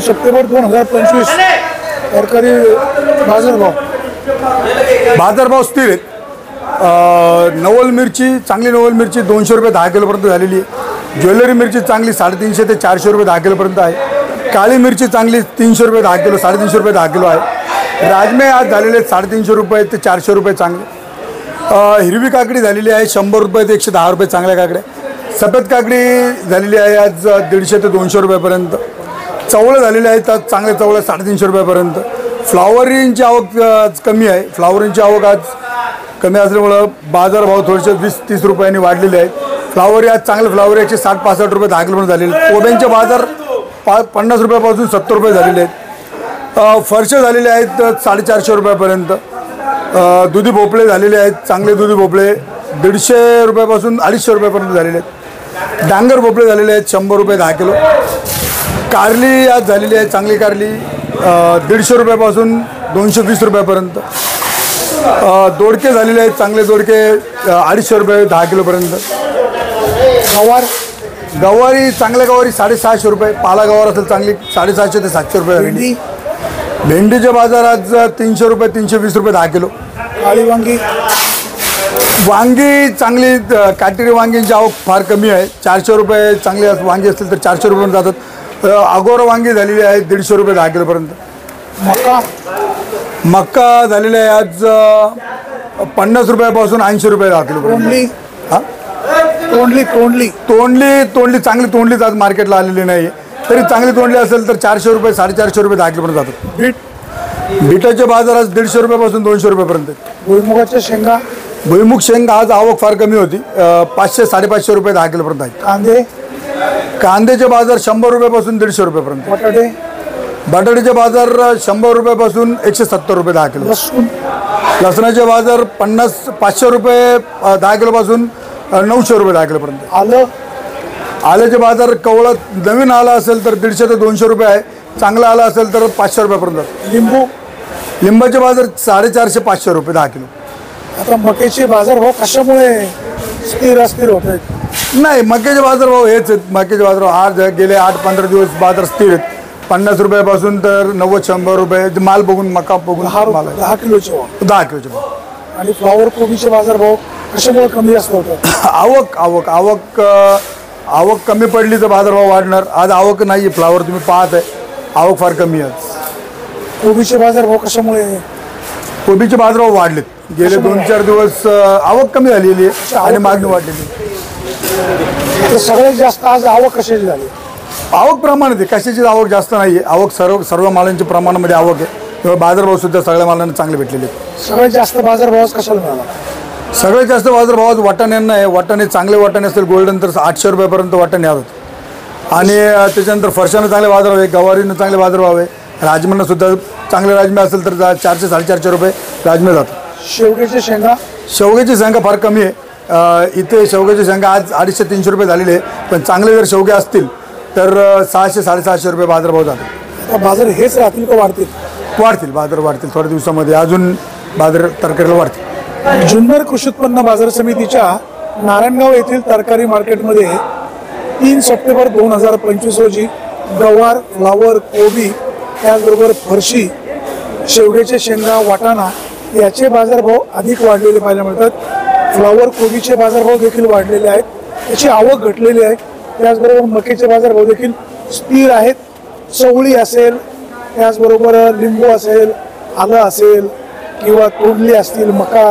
September 2025 तरकारी बाजारभाव स्थिर आहेत। नवल मिरची चांगली नवल मिरची 200 रुपये 10 किलोपर्यंत झालेली आहे। ज्वेलरी मिरची चांगली 350 ते 400 रुपये 10 किलोपर्यंत आहे। काळी मिरची चांगली 300 रुपये 10 किलो 350 रुपये 10 किलो आहे। राजमे आज झालेले 350 रुपये ते 400 रुपये चांगले। हिरवी काकडी झालेली आहे 100 रुपये ते 110 रुपये चांगल्या काकड्या। सफेद काकडी झालेली आहे आज 150 ते 200 रुपयापर्यंत। चवळं झालेले आहेत आज चांगले चवळं 350 रुपयापर्यंत। फ्लावरिंगची आवक कमी आहे। फ्लावरिंगची आवक आज कमी असल्यामुळं बाजारभाव थोडेसे 20-30 रुपयांनी वाढलेले आहेत। फ्लावर आज चांगले फ्लावर 160-65 रुपये 10 किलोपर्यंत झालेले। कोब्यांचे बाजार 50 रुपयापासून 70 रुपये झालेले आहेत। फरशे झालेले आहेत 450 रुपयापर्यंत। दुधी भोपळे झालेले आहेत चांगले दुधी भोपळे 150 रुपयापासून 250 रुपयापर्यंत झालेले आहेत। डांगर भोपळे झालेले आहेत 100 रुपये 10 किलो। कारली आज झालेली आहे चांगली कारली 150 रुपयापासून 220 रुपयापर्यंत। दोडके झालेले आहेत चांगले दोडके 250 रुपये 10 किलोपर्यंत। गवारी चांगल्या गवारी 650 रुपये। पाला गवार असेल चांगली 650 ते 700 रुपये झालेली। भेंडीचे बाजार आज 300 रुपये 320 रुपये 10 किलो। काळी वांगी चांगली काटेरी वांगींची आवक फार कमी आहे 400 रुपये चांगली वांगी असतील तर 400 रुपये जातात। अगोरा वांगी झालेली आहे 150 रुपये 10 किलोपर्यंत। मक्का झालेला आहे आज 50 रुपयापासून 80 रुपये 10 किलोपर्यंत। तोंडली चांगली तोंडलीच आज मार्केटला आलेली नाही तरी चांगली तोंडली असेल तर 400 रुपये 450 रुपये 10 किलोपर्यंत जातात। बीटाचे बाजार आज 150 रुपयापासून 200 रुपयापर्यंत। भुईमुगाच्या शेंगा भुईमुग शेंगा आज आवक फार कमी होती 500-550 रुपये 10 किलोपर्यंत आहे। कांद्याचे बाजार 100 रुपयापासून 150 रुपयापर्यंत। बटाट्याचे बाजार 100 रुपयापासून 170 रुपये 10 किलो। लसणाचे बाजार 500 रुपये 10 किलोपासून 900 रुपये 10 किलोपर्यंत। आल्याचे बाजार कवळं नवीन आला असेल तर 150 ते 200 रुपये आहे। चांगला आला असेल तर 500 रुपयापर्यंत। लिंबाचे बाजार 450-500 रुपये 10 किलो। आता मक्याचे बाजारभाव कशामुळे स्थिर अस्थिर होत आहेत? नाही मक्याचे बाजारभाव हेच आहेत। मक्याचे बाजारभाव आज गेले 8-15 दिवस बाजार स्थिर आहेत 50 रुपयापासून तर 90-100 रुपये माल बघून मका बघून 10 किलोचे भाव 10 किलोचे भाव। आणि फ्लावर कोबीचे बाजारभाव कशामुळे कमी जास्त होतात? आवक कमी पडली तर बाजारभाव वाढणार। आज आवक नाही आहे फ्लावर तुम्ही पाहत आहे आवक फार कमी आहे। कोबीचे बाजारभाव कशामुळे? कोबीचे बाजारभाव वाढलेत गेले 2-4 दिवस आवक कमी झालेली आहे आणि मागणी वाढलेली। सगळ्यात जास्त आज आवक कशाची झाली? आवक प्रमाणात आहे कशाची आवक जास्त नाही आहे। आवक सर्व मालांच्या प्रमाणामध्ये आवक आहे त्यामुळे बाजारभाव सुद्धा सगळ्या मालांना चांगले भेटलेले आहेत। सगळ्यात जास्त बाजारभाव कशाला मिळाला? सगळ्यात जास्त बाजारभाव वाटाण्यांना आहे। वाटाणे चांगले वाटाणे असतील गोल्डन तर 800 रुपयापर्यंत वाटाणे आहेत आणि त्याच्यानंतर फरशानं चांगले बाजारभाव आहे। गवारीनं चांगले बाजारभाव आहे। राजम्यानं सुद्धा चांगले राजमे असेल तर 400-450 रुपये राजमे जातात। शेवग्याची शेंगा फार कमी आहे। इथे शेवग्याची शेंगा आज 250-300 रुपये झालेले आहे पण चांगले जर शेवगे असतील तर 600-750 रुपये बाजारभाव जातात। बाजार हेच राहतील का वाढतील? बाजार वाढतील थोड्या दिवसामध्ये अजून बाजार तरकारीला वाढतील। जुन्नर कृषी उत्पन्न बाजार समितीच्या नारायणगाव येथील तरकारी मार्केटमध्ये 3 सप्टेंबर 2025 रोजी गवार फ्लावर कोबी त्याचबरोबर फरशी शेवग्याचे शेंगा वाटाणा याचे बाजारभाव अधिक वाढलेले पाहायला मिळतात। फ्लावर कोबीचे बाजारभाव देखील वाढलेले आहेत त्याची आवक घटलेली आहे। त्याचबरोबर मक्याचे बाजारभाव देखील स्थिर आहेत। चवळी असेल त्याचबरोबर लिंबू असेल आलं असेल किंवा तोंडली असतील मका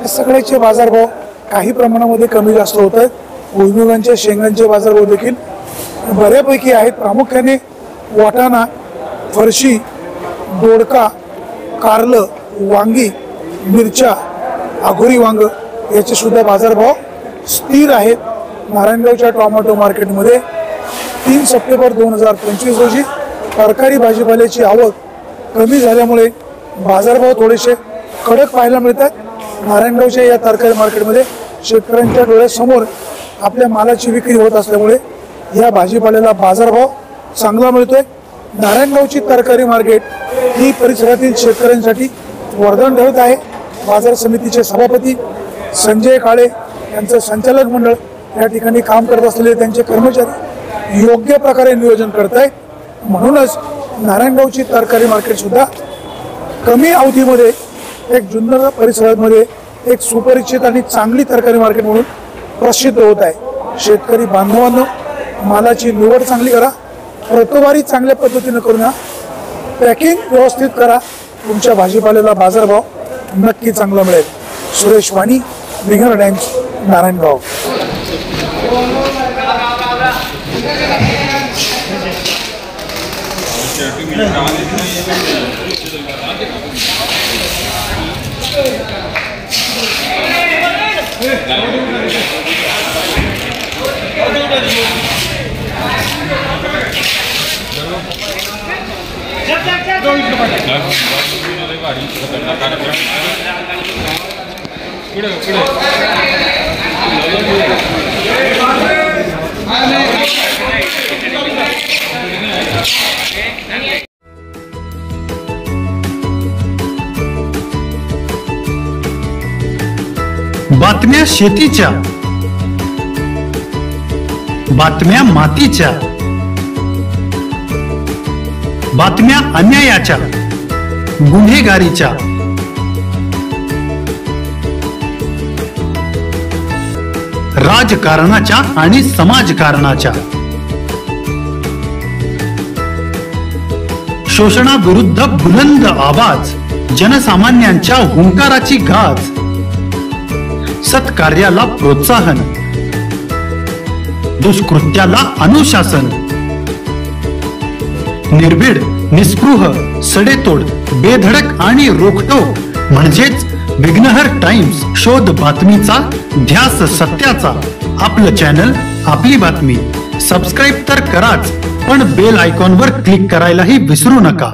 या सगळ्याचे बाजारभाव काही प्रमाणामध्ये कमी जास्त होत आहेत। भुईमुगांचे शेंगांचे बाजारभाव देखील बऱ्यापैकी आहेत। प्रामुख्याने वाटाणा फरशी दोडका कारलं वांगी मिरच्या आघोरी वांग याचे सुद्धा बाजारभाव स्थिर आहेत। नारायणगावच्या टोमॅटो मार्केटमध्ये 3 सप्टेंबर 2025 रोजी तरकारी भाजीपाल्याची आवक कमी झाल्यामुळे बाजारभाव थोडेसे कडक पाहायला मिळतात। नारायणगावच्या या तरकारी मार्केटमध्ये शेतकऱ्यांच्या डोळ्यासमोर आपल्या मालाची विक्री होत असल्यामुळे या भाजीपाल्याला बाजारभाव चांगला मिळतोय। नारायणगावची तरकारी मार्केट ही परिसरातील शेतकऱ्यांसाठी वरदान ठरत आहे। बाजार समितीचे सभापती संजय काळे यांचं संचालक मंडळ या ठिकाणी काम करत असलेले त्यांचे कर्मचारी योग्य प्रकारे नियोजन करत आहेत। म्हणूनच नारायणगावची तरकारी मार्केट सुद्धा कमी अवधीमध्ये एक जुन्नर परिसरामध्ये एक सुपरिचित आणि चांगली तरकारी मार्केट म्हणून प्रसिद्ध होत आहे। शेतकरी बांधवांनो, मालाची निवड चांगली करा, प्रतवारी चांगल्या पद्धतीने करून या, पॅकिंग व्यवस्थित करा, तुमच्या भाजीपाल्याला बाजारभाव नक्की चांगला मिळेल। सुरेश वाणी, विघ्नर टाइम्स, नारायणगाव। बातम्या शेतीच्या, बातम्या मातीच्या, बातम्या अन्यायाच्या, गुन्हेगारीच्या, राजकारणाच्या आणि समाजकारणाच्या, शोषणाविरुद्ध बुलंद आवाज, जनसामान्यांच्या हुंकाराची गाज, सत्कार्याला प्रोत्साहन, दुष्कृत्याला अनुशासन, निर्भीड, निस्पृह, सडेतोड, बेधडक आणि रोखटोक म्हणजेच विघ्नहर टाइम्स। शोध बातमीचा, ध्यास सत्याचा। आपलं चॅनल, आपली बातमी। सबस्क्राईब तर कराच, पण बेल आयकॉनवर क्लिक करायलाही विसरू नका।